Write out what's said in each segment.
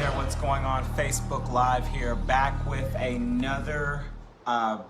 there, what's going on? Facebook Live here, back with another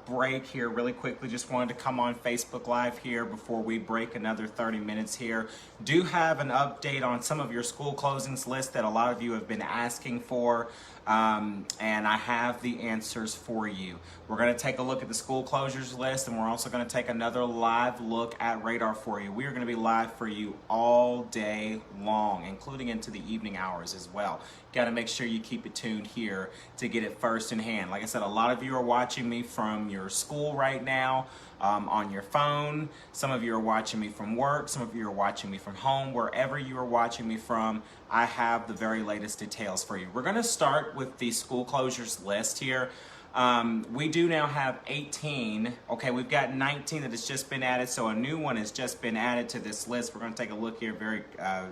break here really quickly. Just wanted to come on Facebook Live here before we break another 30 minutes here. Do have an update on some of your school closings list that a lot of you have been asking for, and I have the answers for you. We're going to take a look at the school closures list, and we're also going to take another live look at radar for you. We are going to be live for you all day long, including into the evening hours as well. Got to make sure you keep it tuned here to get it first in hand. Like I said, a lot of you are watching me from your school right now, on your phone. Some of you are watching me from work. Some of you are watching me from home. Wherever you are watching me from, I have the very latest details for you. We're going to start with the school closures list here. We do now have 18. Okay, we've got 19 that has just been added, so a new one has just been added to this list. We're going to take a look here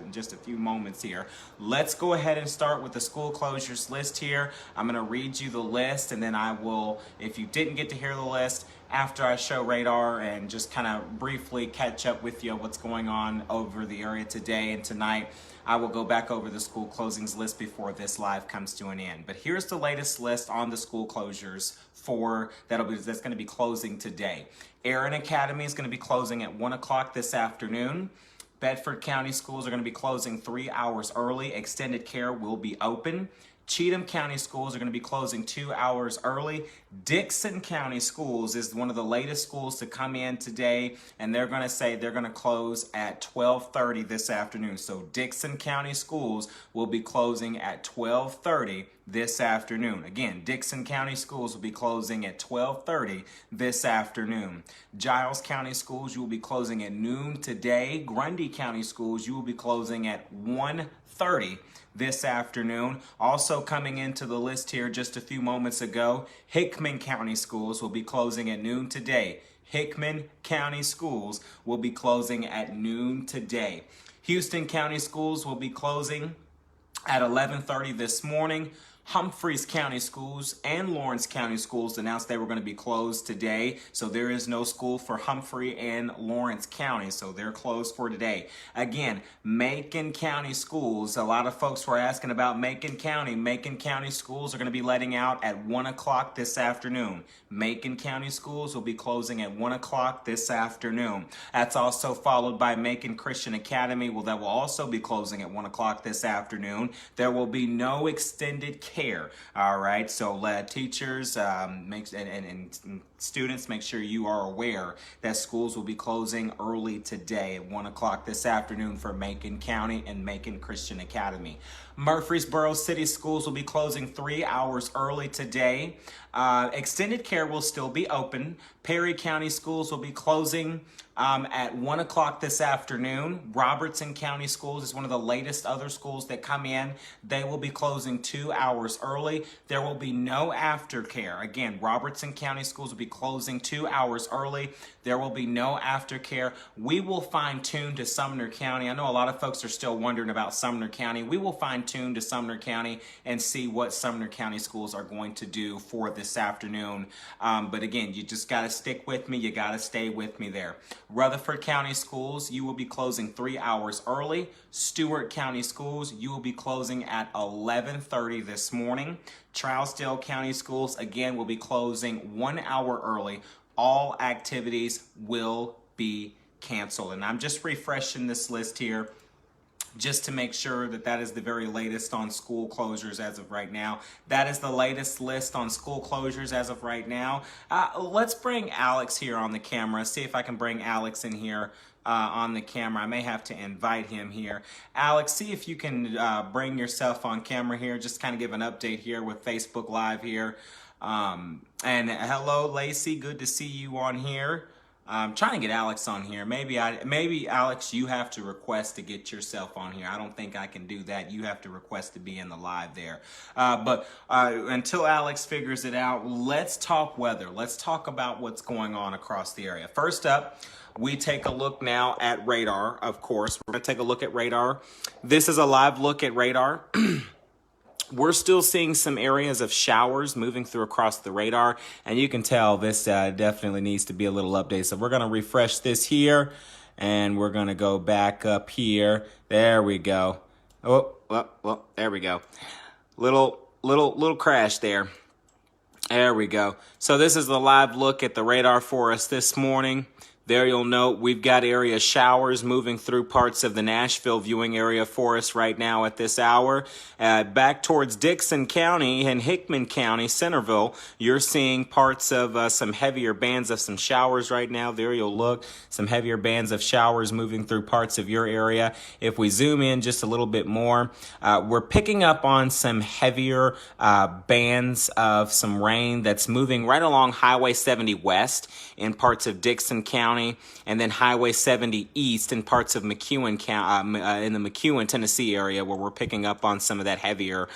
in just a few moments here. Let's go ahead and start with the school closures list here. I'm going to read you the list, and then I will, if you didn't get to hear the list, after I show radar and just kind of briefly catch up with you what's going on over the area today and tonight, I will go back over the school closings list before this live comes to an end. But here's the latest list on the school closures that's going to be closing today. Davidson Academy is going to be closing at 1 o'clock this afternoon. Bedford County Schools are going to be closing 3 hours early. Extended care will be open. Cheatham County Schools are going to be closing 2 hours early. Dickson County Schools is one of the latest schools to come in today, and they're going to say they're going to close at 12:30 this afternoon. So Dickson County Schools will be closing at 12:30 this afternoon. Again, Dickson County Schools will be closing at 12:30 this afternoon. Giles County Schools, you will be closing at noon today. Grundy County Schools, you will be closing at 1:30 this afternoon. Also coming into the list here just a few moments ago, Hickman County Schools will be closing at noon today. Hickman County Schools will be closing at noon today. Houston County Schools will be closing at 11:30 this morning. Humphreys County Schools and Lawrence County Schools announced they were going to be closed today, so there is no school for Humphrey and Lawrence County, so they're closed for today. Again, Macon County Schools, a lot of folks were asking about Macon County. Macon County Schools are going to be letting out at 1 o'clock this afternoon. Macon County Schools will be closing at 1 o'clock this afternoon. That's also followed by Macon Christian Academy. Well, that will also be closing at 1 o'clock this afternoon. There will be no extended care. All right, so teachers and students, make sure you are aware that schools will be closing early today at 1 o'clock this afternoon for Macon County and Macon Christian Academy. Murfreesboro City Schools will be closing 3 hours early today. Extended care will still be open. Perry County Schools will be closing at 1 o'clock this afternoon. Robertson County Schools is one of the latest other schools that come in. They will be closing 2 hours early. There will be no aftercare. Again, Robertson County Schools will be closing 2 hours early. There will be no aftercare. We will fine tune to Sumner County. I know a lot of folks are still wondering about Sumner County. We will fine tune to Sumner County and see what Sumner County Schools are going to do for this afternoon. But again, you just got to stick with me. You got to stay with me there. Rutherford County Schools, you will be closing 3 hours early. Stewart County Schools, you will be closing at 11:30 this morning. Trousdale County Schools, again, will be closing 1 hour early. All activities will be canceled. And I'm just refreshing this list here just to make sure that that is the very latest on school closures as of right now. That is the latest list on school closures as of right now. Let's bring Alex here on the camera. See if I can bring Alex in here on the camera. I may have to invite him here. Alex, see if you can bring yourself on camera here. Just kind of give an update here with Facebook Live here. And hello, Lacey. Good to see you on here. I'm trying to get Alex on here. Maybe Alex, you have to request to get yourself on here. I don't think I can do that. You have to request to be in the live there. But until Alex figures it out, let's talk weather. Let's talk about what's going on across the area. First up, we take a look now at radar, of course. We're going to take a look at radar. This is a live look at radar. We're still seeing some areas of showers moving through across the radar, and you can tell this definitely needs to be a little updated. So we're going to refresh this here, and we're going to go back up here. There we go. Oh, well, there we go. Little crash there. There we go. So this is the live look at the radar for us this morning. There you'll note we've got area showers moving through parts of the Nashville viewing area for us right now at this hour. Back towards Dickson County and Hickman County, Centerville, you're seeing parts of some heavier bands of some showers right now. There you'll look, some heavier bands of showers moving through parts of your area. If we zoom in just a little bit more, we're picking up on some heavier bands of some rain that's moving right along Highway 70 West in parts of Dickson County, and then Highway 70 East in parts of McEwen County, in the McEwen, Tennessee area, where we're picking up on some of that heavier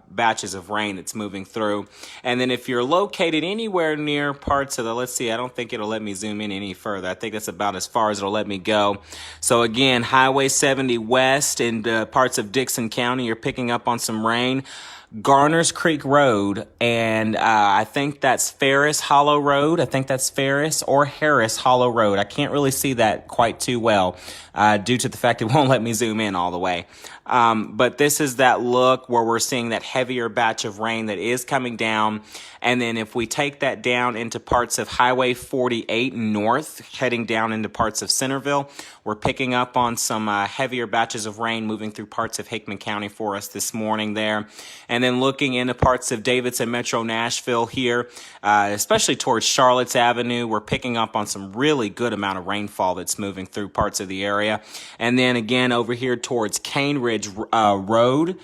batches of rain that's moving through. And then if you're located anywhere near parts of the, let's see, I don't think it'll let me zoom in any further. I think that's about as far as it'll let me go. So again, Highway 70 West and parts of Dickson County, you're picking up on some rain. Garners Creek Road, and I think that's Ferris Hollow Road. I think that's Ferris or Harris Hollow Road. I can't really see that quite too well due to the fact it won't let me zoom in all the way. But this is that look where we're seeing that heavier batch of rain that is coming down. And then if we take that down into parts of Highway 48 north, heading down into parts of Centerville, we're picking up on some heavier batches of rain moving through parts of Hickman County for us this morning there. And then looking into parts of Davidson Metro Nashville here, especially towards Charlotte's Avenue, we're picking up on some really good amount of rainfall that's moving through parts of the area. And then again over here towards Cane Ridge Road,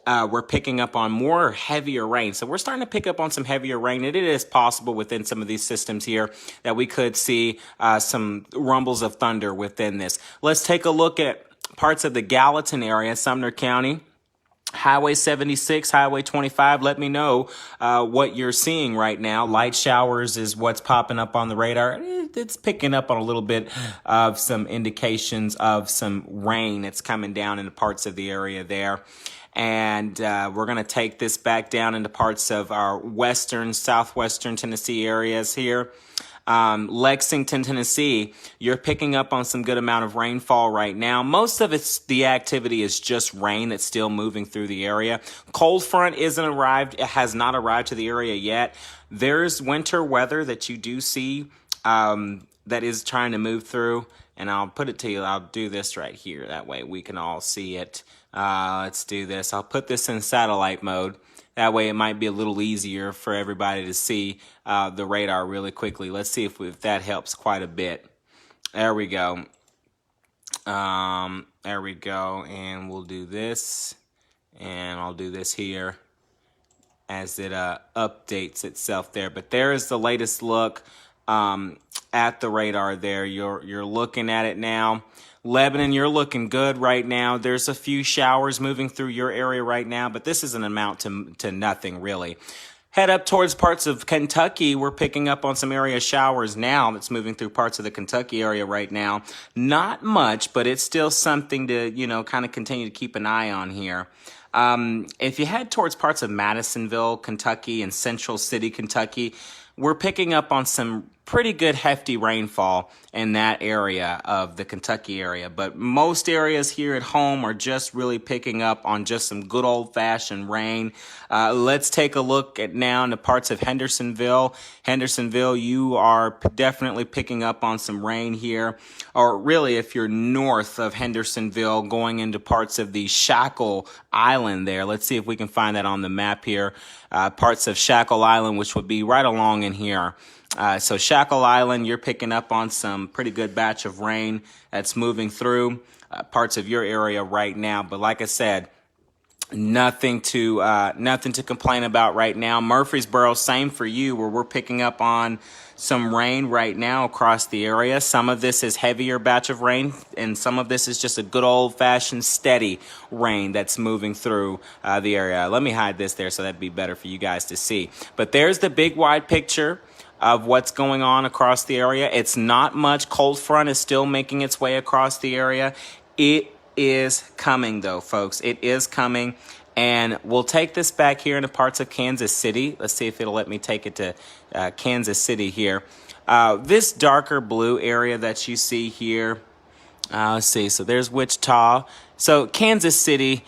we're picking up on more heavier rain. So we're starting to pick up on some heavier rain. And it is possible within some of these systems here that we could see some rumbles of thunder within this. Let's take a look at parts of the Gallatin area, Sumner County. Highway 76, Highway 25, let me know what you're seeing right now. Light showers is what's popping up on the radar. It's picking up on a little bit of some indications of some rain that's coming down into parts of the area there. And we're going to take this back down into parts of our western, southwestern Tennessee areas here. Lexington, Tennessee, you're picking up on some good amount of rainfall right now. Most of the activity is just rain that's still moving through the area. Cold front it has not arrived to the area yet. There's winter weather that you do see that is trying to move through. And I'll put it to you, I'll do this right here. That way we can all see it. Let's do this. I'll put this in satellite mode. That way it might be a little easier for everybody to see the radar really quickly. Let's see if that helps quite a bit. There we go. There we go. And we'll do this. And I'll do this here as it updates itself there. But there is the latest look at the radar there. You're looking at it now. Lebanon, you're looking good right now. There's a few showers moving through your area right now, but this is an amount to nothing, really. Head up towards parts of Kentucky. We're picking up on some area showers now that's moving through parts of the Kentucky area right now. Not much, but it's still something to, kind of continue to keep an eye on here. If you head towards parts of Madisonville, Kentucky, and Central City, Kentucky, we're picking up on some pretty good hefty rainfall in that area of the Kentucky area. But most areas here at home are just really picking up on just some good old-fashioned rain. Let's take a look at now into parts of Hendersonville. Hendersonville, you are definitely picking up on some rain here. Or really, if you're north of Hendersonville, going into parts of the Shackle Island there. Let's see if we can find that on the map here. Parts of Shackle Island, which would be right along in here. So Shackle Island, you're picking up on some pretty good batch of rain that's moving through parts of your area right now. But like I said, nothing to complain about right now. Murfreesboro, same for you, where we're picking up on some rain right now across the area. Some of this is heavier batch of rain, and some of this is just a good old-fashioned steady rain that's moving through the area. Let me hide this there so that'd be better for you guys to see. But there's the big wide picture of what's going on across the area. It's not much. Cold front is still making its way across the area. It is coming, though, folks. It is coming. And we'll take this back here into parts of Kansas City. Let's see if it'll let me take it to Kansas City here. This darker blue area that you see here. Let's see. So there's Wichita. So Kansas City,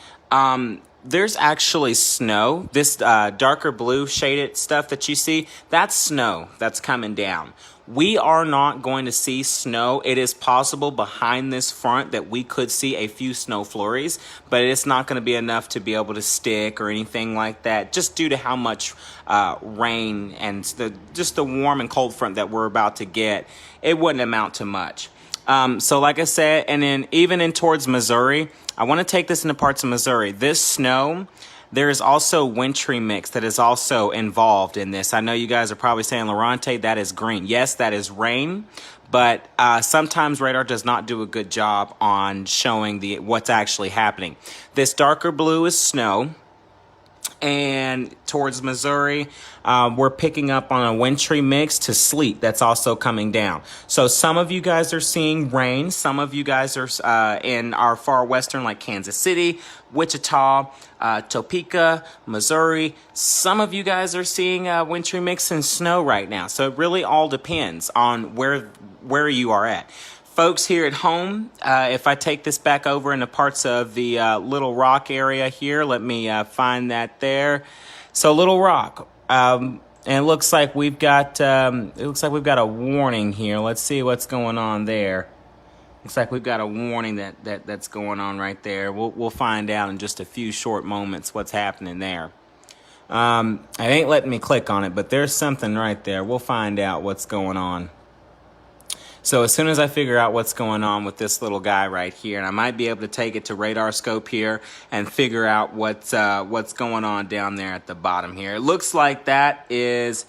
there's actually snow. This darker blue shaded stuff that you see, that's snow that's coming down. We are not going to see snow. It is possible behind this front that we could see a few snow flurries, but it's not going to be enough to be able to stick or anything like that, just due to how much rain and just the warm and cold front that we're about to get. It wouldn't amount to much. So like I said, and then even in towards Missouri, I want to take this into parts of Missouri. This snow, there is also wintry mix that is also involved in this. I know you guys are probably saying, Lorante, that is green. Yes, that is rain, but sometimes radar does not do a good job on showing what's actually happening. This darker blue is snow. And towards Missouri, we're picking up on a wintry mix to sleet that's also coming down. So some of you guys are seeing rain. Some of you guys are in our far western, like Kansas City, Wichita, Topeka, Missouri. Some of you guys are seeing wintry mix and snow right now. So it really all depends on where you are at. Folks here at home, if I take this back over into parts of the Little Rock area here, let me find that there. So Little Rock, and it looks like we've got a warning here. Let's see what's going on there. Looks like we've got a warning that's going on right there. We'll find out in just a few short moments what's happening there. It ain't letting me click on it, but there's something right there. We'll find out what's going on. So as soon as I figure out what's going on with this little guy right here, and I might be able to take it to radar scope here and figure out what's going on down there at the bottom here. It looks like that is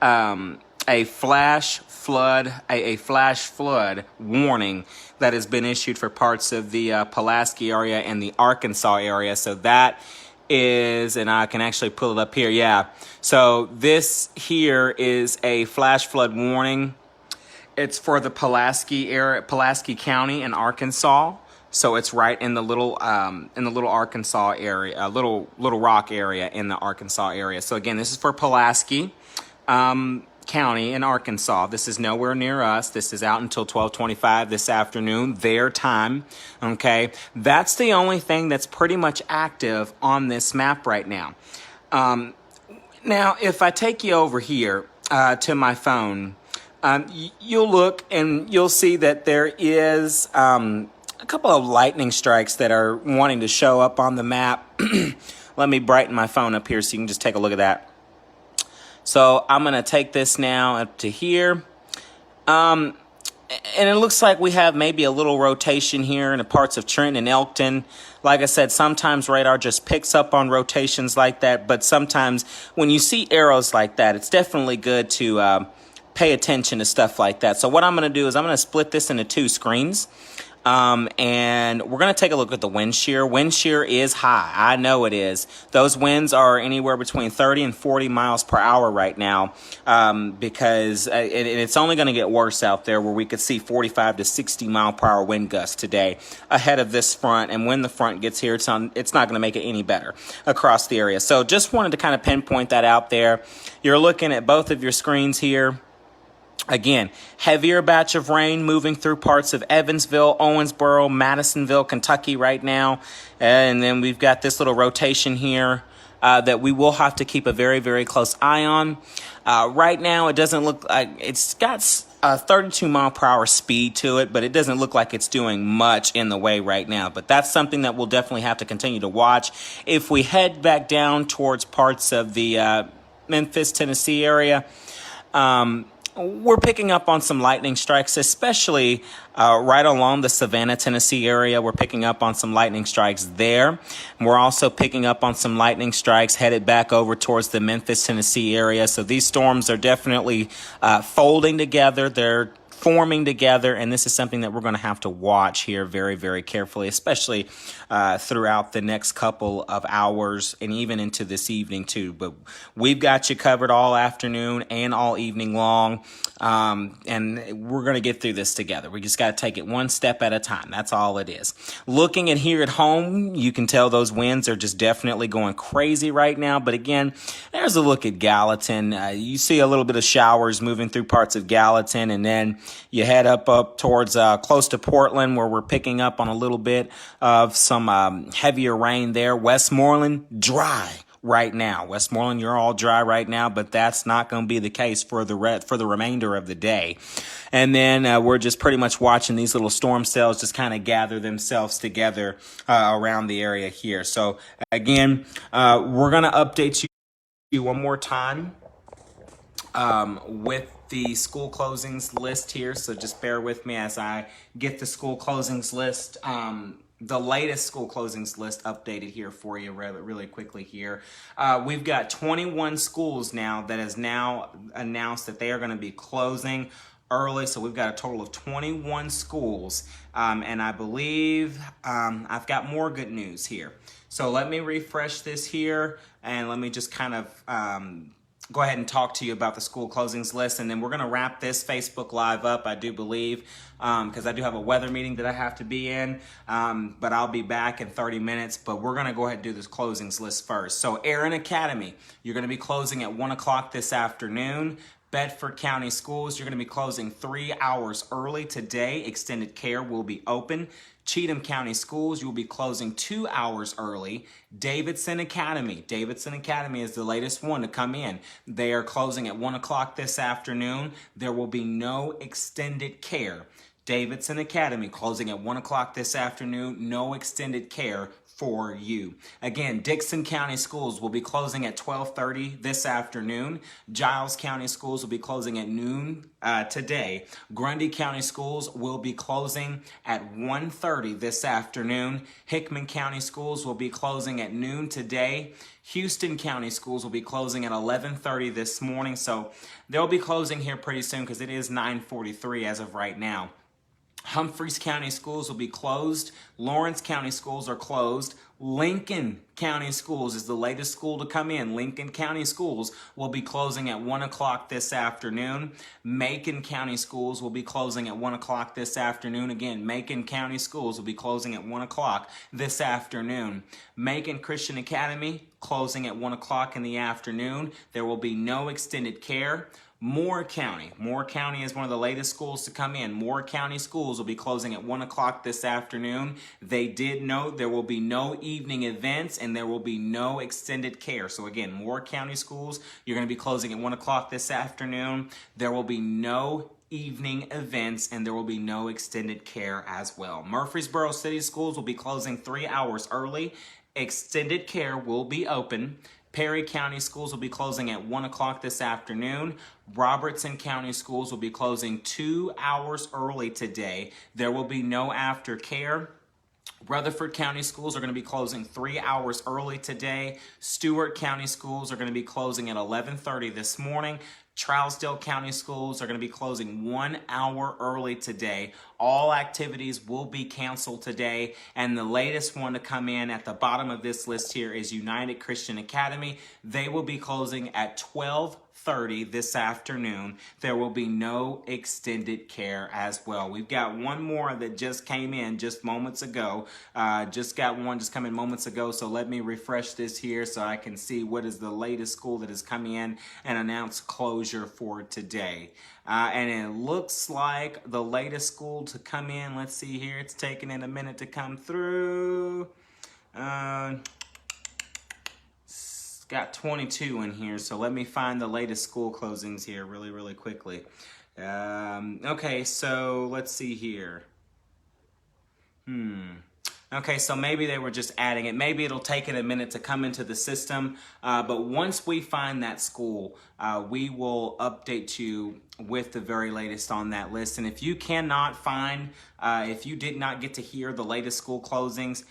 a flash flood warning that has been issued for parts of the Pulaski area and the Arkansas area. So that is, and I can actually pull it up here. Yeah. So this here is a flash flood warning. It's for the Pulaski area, Pulaski County in Arkansas. So it's right in the little Arkansas area, Little Rock area in the Arkansas area. So again, this is for Pulaski County in Arkansas. This is nowhere near us. This is out until 12:25 this afternoon, their time. Okay, that's the only thing that's pretty much active on this map right now. Now, if I take you over here to my phone. You'll look and you'll see that there is a couple of lightning strikes that are wanting to show up on the map. Let me brighten my phone up here so you can just take a look at that. So I'm going to take this now up to here. And it looks like we have maybe a little rotation here in the parts of Trenton and Elkton. Like I said, sometimes radar just picks up on rotations like that. But sometimes when you see arrows like that, it's definitely good to pay attention to stuff like that. So what I'm going to do is I'm going to split this into two screens. And we're going to take a look at the wind shear. Wind shear is high. I know it is. Those winds are anywhere between 30 and 40 miles per hour right now, because it's only going to get worse out there where we could see 45 to 60 mile per hour wind gusts today ahead of this front. And when the front gets here, it's not going to make it any better across the area. So just wanted to kind of pinpoint that out there. You're looking at both of your screens here. Again, heavier batch of rain moving through parts of Evansville, Owensboro, Madisonville, Kentucky right now. And then we've got this little rotation here that we will have to keep a very, very close eye on. Right now, it doesn't look like it's got a 32 mile per hour speed to it, but it doesn't look like it's doing much in the way right now. But that's something that we'll definitely have to continue to watch. If we head back down towards parts of the Memphis, Tennessee area, we're picking up on some lightning strikes, especially right along the Savannah, Tennessee area. We're picking up on some lightning strikes there. We're also picking up on some lightning strikes headed back over towards the Memphis, Tennessee area. So these storms are definitely folding together. They're forming together, and this is something that we're going to have to watch here very, very carefully, especially throughout the next couple of hours and even into this evening too. But we've got you covered all afternoon and all evening long, and we're going to get through this together. We just got to take it one step at a time. That's all it is. Looking at here at home, you can tell those winds are just definitely going crazy right now. But again, there's a look at Gallatin. You see a little bit of showers moving through parts of Gallatin, and then You head up towards close to Portland, where we're picking up on a little bit of some heavier rain there. Westmoreland, dry right now. Westmoreland, you're all dry right now, but that's not going to be the case for the remainder of the day. And then we're just pretty much watching these little storm cells just kind of gather themselves together around the area here. So again, we're going to update you one more time with the school closings list here. So just bear with me as I get the school closings list, the latest school closings list updated here for you really quickly here. We've got 21 schools now that has now announced that they are going to be closing early. So we've got a total of 21 schools. And I believe I've got more good news here. So let me refresh this here and let me just kind of go ahead and talk to you about the school closings list, and then we're going to wrap this Facebook Live up, I do believe, because I do have a weather meeting that I have to be in, but I'll be back in 30 minutes, but we're going to go ahead and do this closings list first. So Aaron Academy, you're going to be closing at 1 o'clock this afternoon. Bedford County Schools, you're going to be closing 3 hours early today. Extended care will be open. Cheatham County Schools, you'll be closing 2 hours early. Davidson Academy is the latest one to come in. They are closing at 1 o'clock this afternoon. There will be no extended care. Davidson Academy closing at 1 o'clock this afternoon. No extended care for you. Again, Dickson County Schools will be closing at 12:30 this afternoon. Giles County Schools will be closing at noon today. Grundy County Schools will be closing at 1:30 this afternoon. Hickman County Schools will be closing at noon today. Houston County Schools will be closing at 11:30 this morning. So they'll be closing here pretty soon because it is 9:43 as of right now. Humphreys County Schools will be closed. Lawrence County Schools are closed. Lincoln County Schools is the latest school to come in. Lincoln County Schools will be closing at 1 o'clock this afternoon. Macon County Schools will be closing at 1 o'clock this afternoon. Again, Macon County Schools will be closing at 1 o'clock this afternoon. Macon Christian Academy closing at 1 o'clock in the afternoon. There will be no extended care. Moore County is one of the latest schools to come in. Moore County Schools will be closing at 1 o'clock this afternoon. They did note there will be no evening events and there will be no extended care. So again, Moore County Schools, you're going to be closing at 1 o'clock this afternoon. There will be no evening events and there will be no extended care as well. Murfreesboro City Schools will be closing 3 hours early. Extended care will be open. Perry County Schools will be closing at 1 o'clock this afternoon. Robertson County Schools will be closing 2 hours early today. There will be no aftercare. Rutherford County Schools are going to be closing 3 hours early today. Stewart County Schools are going to be closing at 11:30 this morning. Trousdale County Schools are going to be closing 1 hour early today. All activities will be canceled today. And the latest one to come in at the bottom of this list here is United Christian Academy. They will be closing at 12:30 this afternoon. There will be no extended care as well. We've got one more that just came in just moments ago. Just come in moments ago. So let me refresh this here so I can see what is the latest school that has come in and announced closure for today. And it looks like the latest school to come in, let's see here, it's taking it a minute to come through. It's got 22 in here, so let me find the latest school closings here really quickly. Okay, so let's see here. Okay, so maybe they were just adding it. Maybe it'll take it a minute to come into the system. But once we find that school, we will update you with the very latest on that list. And if you cannot find, if you did not get to hear the latest school closings,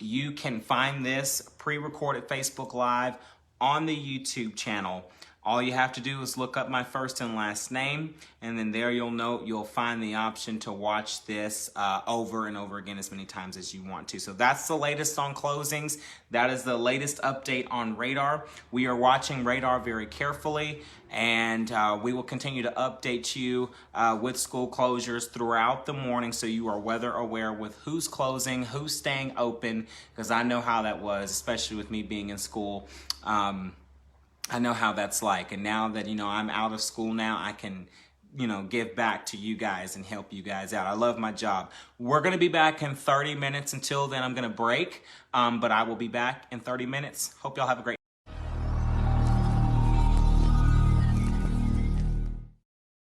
you can find this pre-recorded Facebook Live on the YouTube channel. All you have to do is look up my first and last name, and then there you'll find the option to watch this over and over again as many times as you want to. So that's the latest on closings. That is the latest update on radar. We are watching radar very carefully, and we will continue to update you with school closures throughout the morning so you are weather aware with who's closing, who's staying open, because I know how that was, especially with me being in school. I know how that's like, and now that I'm out of school now, I can give back to you guys and help you guys out. I love my job. We're going to be back in 30 minutes. Until then, I'm going to break, but I will be back in 30 minutes. Hope y'all have a great